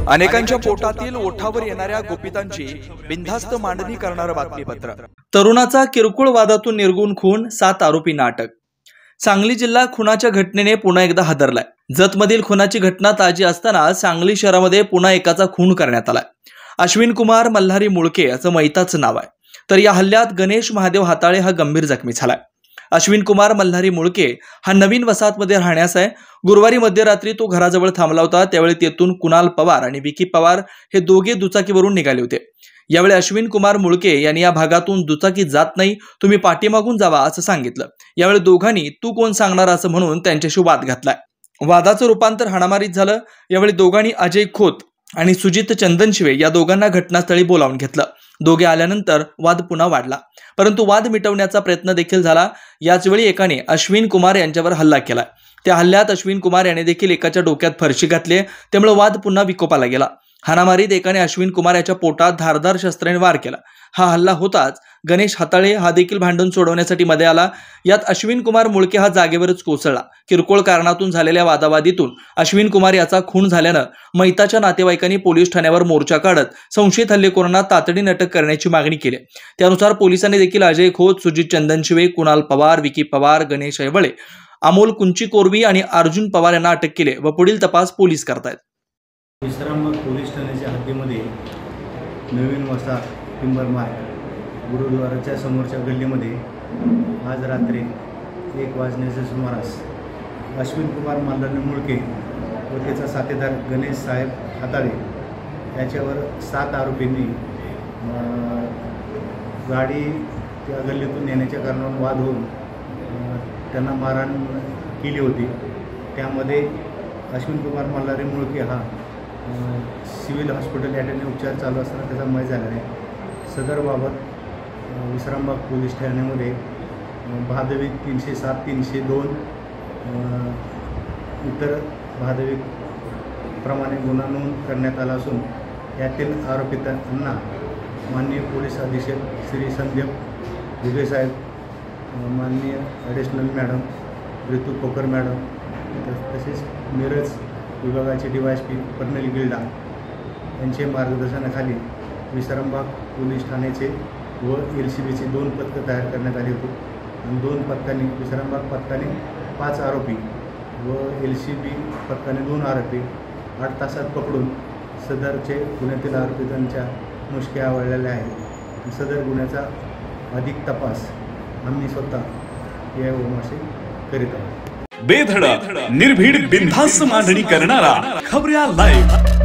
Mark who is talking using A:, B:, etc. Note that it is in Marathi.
A: अनेकांच्या पोटातील ओठावर येणाऱ्या गुपितांची बिनधास्त मांडणी करणारं बातमीपत्र। तरुणाचा किरकोळ वादातून निर्गुण खून, 7 आरोपींना अटक। सांगली जिल्हा खुनाच्या घटनेने पुन्हा एकदा हादरलाय। जतमधील खुनाची घटना ताजी असताना सांगली शहरामध्ये पुन्हा एकाचा खून करण्यात आलाय। अश्विन कुमार मल्हारी मुळके असं मैताचं नाव आहे। तर या हल्ल्यात गणेश महादेव हाताळे हा गंभीर जखमी झालाय। अश्विन कुमार मल्हारी मुळके हा नवीन वसाहतमध्ये राहण्यास आहे। गुरुवारी मध्यरात्री तो घराजवळ थांबला होता। त्यावेळी तेथून कुणाल पवार आणि विकी पवार हे दोघे दुचाकीवरून निघाले होते। यावेळी अश्विन कुमार मुळके यांनी या भागातून दुचाकी जात नाही, तुम्ही पाठीमागून जावा असं सांगितलं। यावेळी दोघांनी तू कोण सांगणार असं म्हणून त्यांच्याशी वाद घातलाय। वादाचं रूपांतर हाणामारीत झालं। यावेळी दोघांनी अजय खोत आणि सुजित चंदनशिवे या दोघांना घटनास्थळी बोलावून घेतलं। दोघे आल्यानंतर वाद पुन्हा वाढला, परंतु वाद मिटवण्याचा प्रयत्न देखील झाला। याचवेळी एकाने अश्विन कुमार यांच्यावर हल्ला केला। त्या हल्ल्यात अश्विन कुमार याने देखील एकाच्या डोक्यात फरशी घातली, त्यामुळे वाद पुन्हा विकोपाला गेला। हाणामारीत एकाने अश्विन कुमार याच्या पोटात धारदार शस्त्राने वार केला। हा हल्ला होताच गणेश हाताळे हा देखील भांडण सोडवण्यासाठी मध्ये आला। यात अश्विन कुमार मुळके हा जागेवरच कोसळला। किरकोळ कारणातून झालेल्या वादावादीतून अश्विन कुमार याचा खून झाल्यानं मैताच्या नातेवाईकांनी पोलीस ठाण्यावर मोर्चा काढत संशयित हल्लेखोरांना तातडीने अटक करण्याची मागणी केली। त्यानुसार पोलिसांनी देखील अजय खोत, सुजित चंदनशिवे, कुणाल पवार, विकी पवार, गणेश ऐवळे, अमोल कुंचीकोरवी आणि अर्जुन पवार यांना अटक केली व पुढील तपास पोलीस करतायत।
B: विश्रामबाग पोलीस ठाण्याच्या हद्दीमध्ये नवीन वसाहत टिंबर मार्ग गुरुद्वाराच्या समोरच्या गल्लीमध्ये आज रात्री 1 वाजण्याच्या सुमारास अश्विन कुमार मल्हारी मुळके व त्याचा साथीदार गणेश साहेब हाताळे याच्यावर 7 आरोपींनी गाडी त्या गल्लीतून येण्याच्या कारणावरून वाद होऊन त्यांना मारहाण केली होती। त्यामध्ये अश्विन कुमार मल्हारी मुळके हा सिव्हिल हॉस्पिटल या ठिकाणी उपचार चालू असताना त्याचा मय झाला आहे। सदरबाबत विश्रामबाग पोलीस ठाण्यामध्ये भादवी 307, 302 इतर भादवी प्रमाणे गुन्हा नोंद करण्यात आला असून यातील आरोपितांना माननीय पोलीस अधीक्षक श्री संदीप दुबे साहेब, माननीय ॲडिशनल मॅडम ऋतू कोकर मॅडम, तसेच मिरज विभागाचे DYSP कर्नल गिल्डा यांचे मार्गदर्शनाखाली विश्रामबाग पोलीस ठाण्याचे व LCBचे 2 पथकं तयार करण्यात आली होती आणि 2 पथकांनी विश्रामबाग पथकाने 5 आरोपी व LCB पथकाने 2 आरोपी 8 तासात पकडून सदरचे गुन्ह्यातील आरोपितांच्या मुष्क्या आवळलेल्या आहेत। सदर गुन्ह्याचा अधिक तपास आम्ही स्वतः या ओमाशी करीत आहोत।
C: बेधडक निर्भीड बिनधास्त मांडणी करणारा खबऱ्या लाईव्ह।